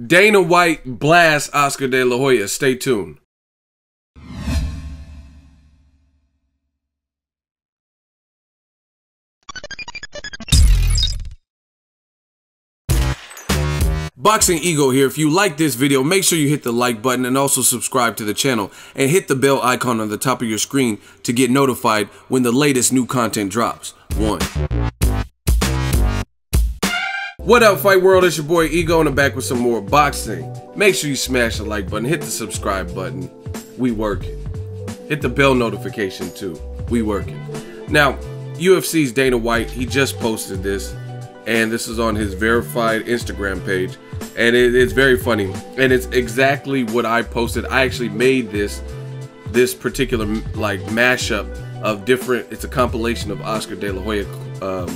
Dana White blasts Oscar De La Hoya. Stay tuned. Boxingego here. If you like this video, make sure you hit the like button and also subscribe to the channel and hit the bell icon on the top of your screen to get notified when the latest new content drops. What up, Fight World? It's your boy Ego, and I'm back with some more boxing. Make sure you smash the like button, hit the subscribe button. We working. Hit the bell notification too. We working. Now, UFC's Dana White, he just posted this, and this is on his verified Instagram page, and it's very funny, and it's exactly what I posted. I actually made this particular like mashup of different. It's a compilation of Oscar De La Hoya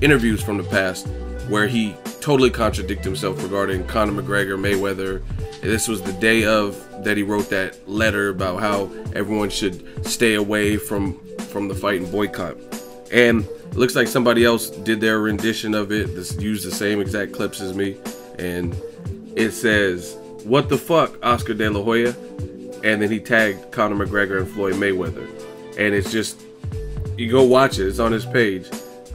interviews from the past, where he totally contradicted himself regarding Conor McGregor, Mayweather. This was the day of that he wrote that letter about how everyone should stay away from the fight and boycott. And it looks like somebody else did their rendition of it. This used the same exact clips as me. And it says, "What the fuck, Oscar De La Hoya?" And then he tagged Conor McGregor and Floyd Mayweather. And it's just, you go watch it. It's on his page.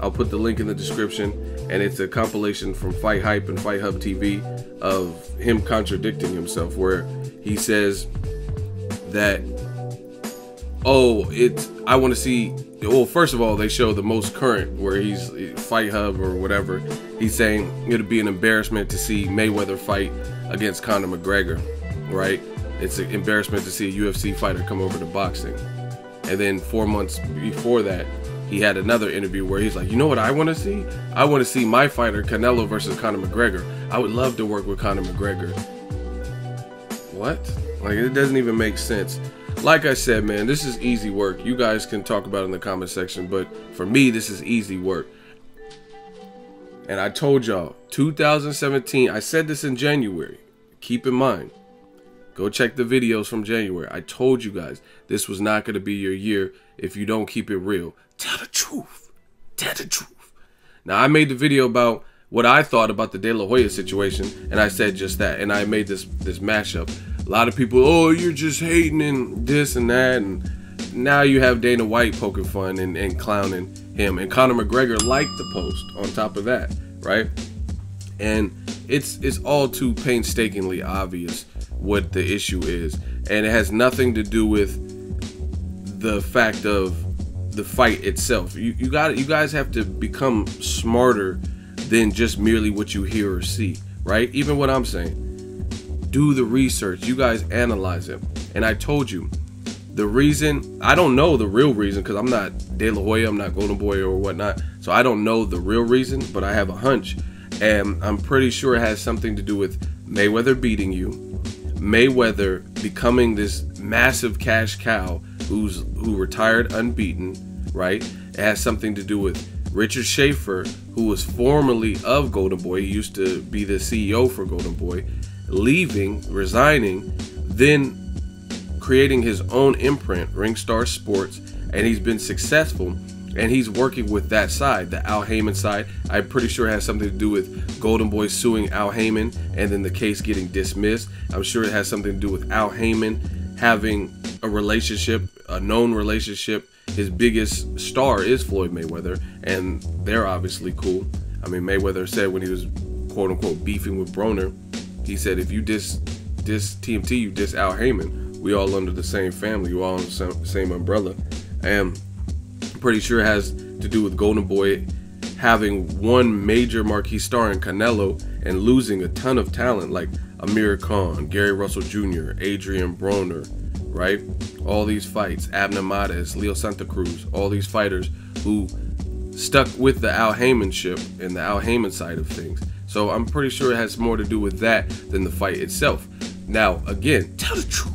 I'll put the link in the description. And it's a compilation from Fight Hype and Fight Hub TV of him contradicting himself, where he says that, I want to see, well, first of all, they show the most current, where he's Fight Hub or whatever. He's saying it'd be an embarrassment to see Mayweather fight against Conor McGregor, right? It's an embarrassment to see a UFC fighter come over to boxing. And then 4 months before that, he had another interview where he's like, you know what I want to see? I want to see my fighter, Canelo versus Conor McGregor. I would love to work with Conor McGregor. What? Like, it doesn't even make sense. Like I said, man, this is easy work. You guys can talk about it in the comment section, but for me, this is easy work. And I told y'all, 2017, I said this in January. Keep in mind, go check the videos from January. I told you guys, this was not going to be your year if you don't keep it real. Tell the truth. Tell the truth. Now, I made the video about what I thought about the De La Hoya situation, and I said just that. And I made this mashup. A lot of people, oh, you're just hating and this and that. And now you have Dana White poking fun and clowning him. And Conor McGregor liked the post on top of that, right? And it's all too painstakingly obvious what the issue is. And it has nothing to do with the fact of the fight itself. You guys have to become smarter than just merely what you hear or see, right? Even what I'm saying. Do the research. You guys analyze it. And I told you, the reason, I don't know the real reason, because I'm not De La Hoya, I'm not Golden Boy or whatnot, so I don't know the real reason, but I have a hunch, and I'm pretty sure it has something to do with Mayweather beating you, Mayweather becoming this massive cash cow who retired unbeaten, right? It has something to do with Richard Schaefer, who was formerly of Golden Boy. He used to be the CEO for Golden Boy, leaving, resigning, then creating his own imprint, Ringstar Sports, and he's been successful, and he's working with that side, the Al Heyman side. I'm pretty sure it has something to do with Golden Boy suing Al Heyman and then the case getting dismissed. I'm sure it has something to do with Al Heyman having a relationship, a known relationship. His biggest star is Floyd Mayweather, and they're obviously cool. I mean, Mayweather said when he was quote-unquote beefing with Broner, he said, if you diss TMT, you diss Al Heyman. We all under the same family. You all under the same umbrella. And I'm pretty sure it has to do with Golden Boy having one major marquee star in Canelo and losing a ton of talent like Amir Khan, Gary Russell Jr., Adrian Broner, right? All these fights, Abner Mares, Leo Santa Cruz, all these fighters who stuck with the Al Heyman ship and the Al Heyman side of things. So I'm pretty sure it has more to do with that than the fight itself. Now, again, tell the truth.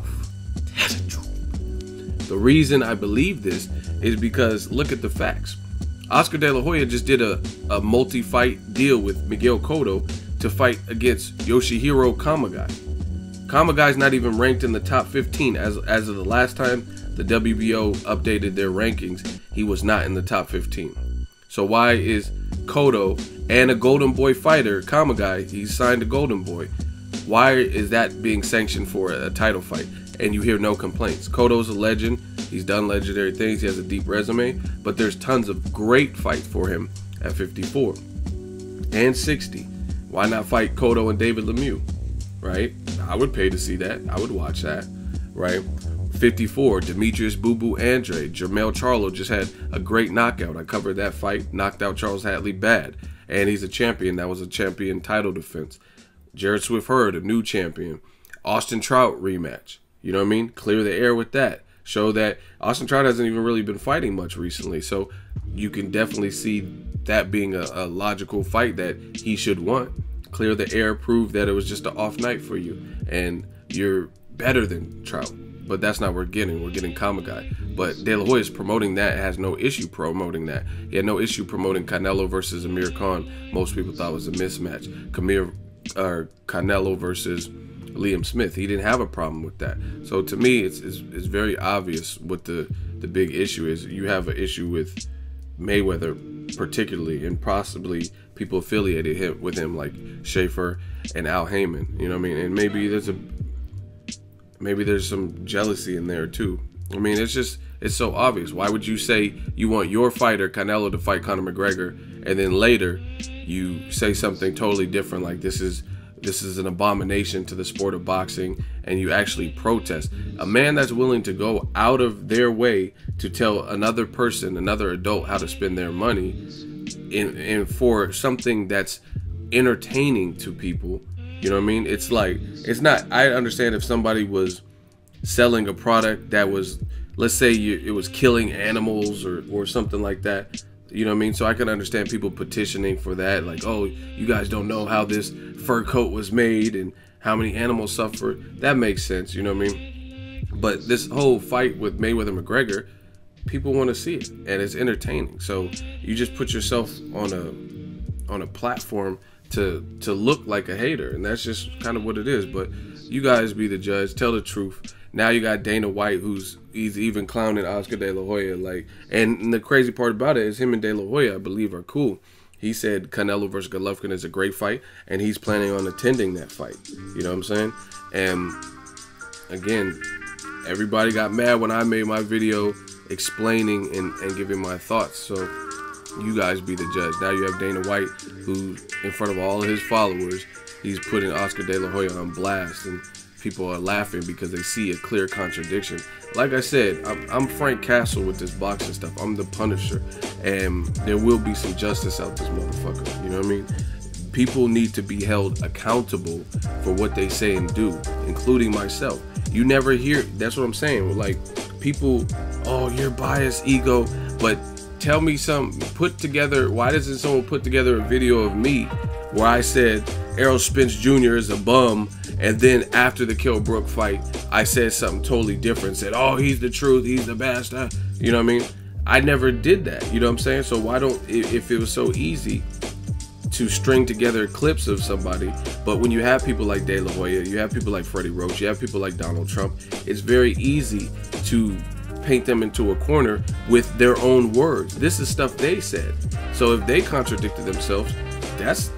Tell the truth. The reason I believe this is because look at the facts. Oscar De La Hoya just did a multi-fight deal with Miguel Cotto to fight against Yoshihiro Kamagai. Kamagai's not even ranked in the top 15 as of the last time the WBO updated their rankings. He was not in the top 15. So why is Cotto and a Golden Boy fighter, Kamagai, he signed a Golden Boy, Why is that being sanctioned for a title fight? And you hear no complaints. Cotto's a legend. He's done legendary things. He has a deep resume. But there's tons of great fights for him at 54 and 60. Why not fight Cotto and David Lemieux, right? I would pay to see that. I would watch that, right? 54, Demetrius Boo Boo Andre. Jermell Charlo just had a great knockout. I covered that fight. Knocked out Charles Hatley bad. And he's a champion. That was a champion title defense. Jared Swift Hurd, a new champion. Austin Trout rematch. You know what I mean? Clear the air with that. Show that Austin Trout hasn't even really been fighting much recently. So you can definitely see that being a logical fight that he should want. Clear the air, prove that it was just an off night for you. And you're better than Trout. But that's not what we're getting. We're getting Kamagai. But De La Hoya is promoting that. Has no issue promoting that. He had no issue promoting Canelo versus Amir Khan. Most people thought it was a mismatch. Canelo versus Liam Smith. He didn't have a problem with that. So to me, it's very obvious what the big issue is. You have an issue with Mayweather particularly, and possibly people affiliated with him like Schaefer and Al Heyman. You know what I mean? And maybe there's some jealousy in there too. I mean, it's so obvious. Why would you say you want your fighter Canelo to fight Conor McGregor, and then later you say something totally different, like this is an abomination to the sport of boxing, and you actually protest? A man that's willing to go out of their way to tell another person, another adult, how to spend their money in for something that's entertaining to people. You know what I mean? It's like, it's not, I understand if somebody was selling a product that was, let's say it was killing animals or something like that. You know what I mean? So I can understand people petitioning for that. Like, oh, you guys don't know how this fur coat was made and how many animals suffered. That makes sense, you know what I mean? But this whole fight with Mayweather McGregor, people want to see it, and it's entertaining. So you just put yourself on a platform to look like a hater, and that's just kind of what it is. But you guys be the judge. Tell the truth. Now you got Dana White, he's even clowning Oscar De La Hoya, like, and the crazy part about it is him and De La Hoya, I believe, are cool. He said Canelo versus Golovkin is a great fight, and he's planning on attending that fight. You know what I'm saying? And again, everybody got mad when I made my video explaining and giving my thoughts. So you guys be the judge. Now you have Dana White, who in front of all of his followers, he's putting Oscar De La Hoya on blast, and people are laughing because they see a clear contradiction. Like I said, I'm Frank Castle with this boxing stuff. I'm the Punisher, and there will be some justice out this motherfucker. You know what I mean? People need to be held accountable for what they say and do, including myself. You never hear, that's what I'm saying. Like, people, oh, you're biased, ego, but tell me something. Put together, why doesn't someone put together a video of me where I said Errol Spence Jr. is a bum, and then after the Kell Brook fight, I said something totally different, said, oh, he's the truth, he's the best, you know what I mean? I never did that, you know what I'm saying? So why don't, if it was so easy to string together clips of somebody, but when you have people like De La Hoya, you have people like Freddie Roach, you have people like Donald Trump, it's very easy to paint them into a corner with their own words. This is stuff they said. So if they contradicted themselves, that's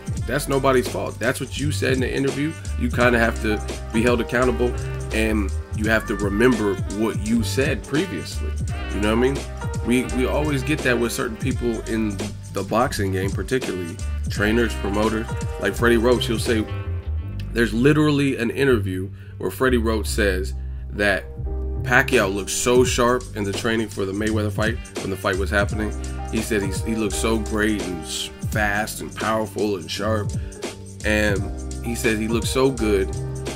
nobody's fault. That's what you said in the interview. You kind of have to be held accountable, and you have to remember what you said previously. You know what I mean? We always get that with certain people in the boxing game, particularly trainers, promoters, like Freddie Roach. He'll say, there's literally an interview where Freddie Roach says that Pacquiao looked so sharp in the training for the Mayweather fight when the fight was happening. He said he looked so great and fast and powerful and sharp, and he said he looked so good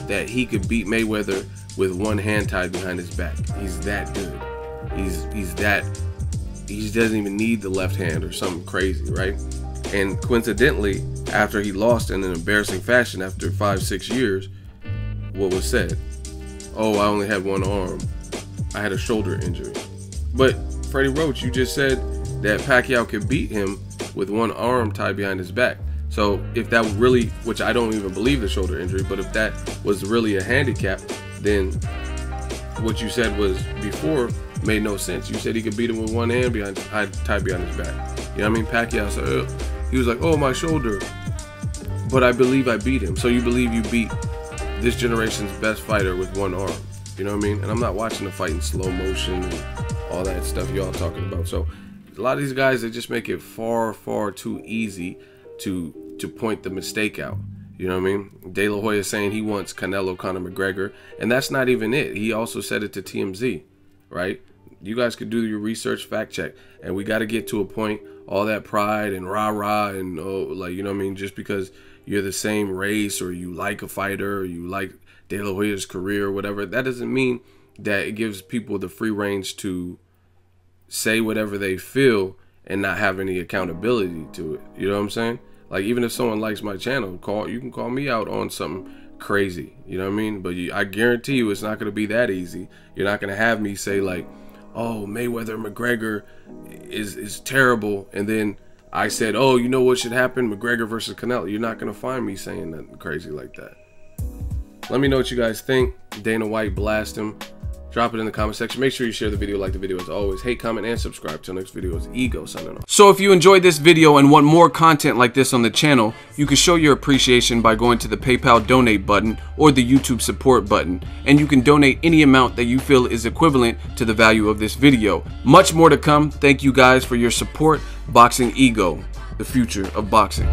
that he could beat Mayweather with one hand tied behind his back. He's that good. He doesn't even need the left hand or something crazy, right? And coincidentally, after he lost in an embarrassing fashion after 5-6 years, what was said? Oh, I only had one arm. I had a shoulder injury. But Freddie Roach, you just said that Pacquiao could beat him with one arm tied behind his back. So if that really, which I don't even believe the shoulder injury, but if that was really a handicap, then what you said was before made no sense. You said he could beat him with one hand tied behind his back. You know what I mean? Pacquiao said, he was like, oh, my shoulder. But I believe I beat him. So you believe you beat this generation's best fighter with one arm. You know what I mean? And I'm not watching the fight in slow motion and all that stuff y'all talking about. So a lot of these guys, they just make it far, far too easy to point the mistake out. You know what I mean? De La Hoya saying he wants Canelo, Conor McGregor, and that's not even it. He also said it to TMZ, right? You guys could do your research, fact check, and we got to get to a point. All that pride and rah-rah and like, you know what I mean? Just because you're the same race or you like a fighter or you like De La Hoya's career or whatever, that doesn't mean that it gives people the free range to say whatever they feel and not have any accountability to it. You know what I'm saying? Like, even if someone likes my channel, you can call me out on something crazy. You know what I mean? But I guarantee you it's not going to be that easy. You're not going to have me say like, oh, Mayweather Mcgregor is terrible, and then I said, oh, you know what should happen? McGregor versus Canelo. You're not going to find me saying nothing crazy like that. Let me know what you guys think. Dana White, blast him. Drop it in the comment section. Make sure you share the video, like the video as always. Hate, comment, and subscribe. Till next video is Ego signing off. So if you enjoyed this video and want more content like this on the channel, you can show your appreciation by going to the PayPal donate button or the YouTube support button. And you can donate any amount that you feel is equivalent to the value of this video. Much more to come. Thank you guys for your support. Boxingego, the future of boxing.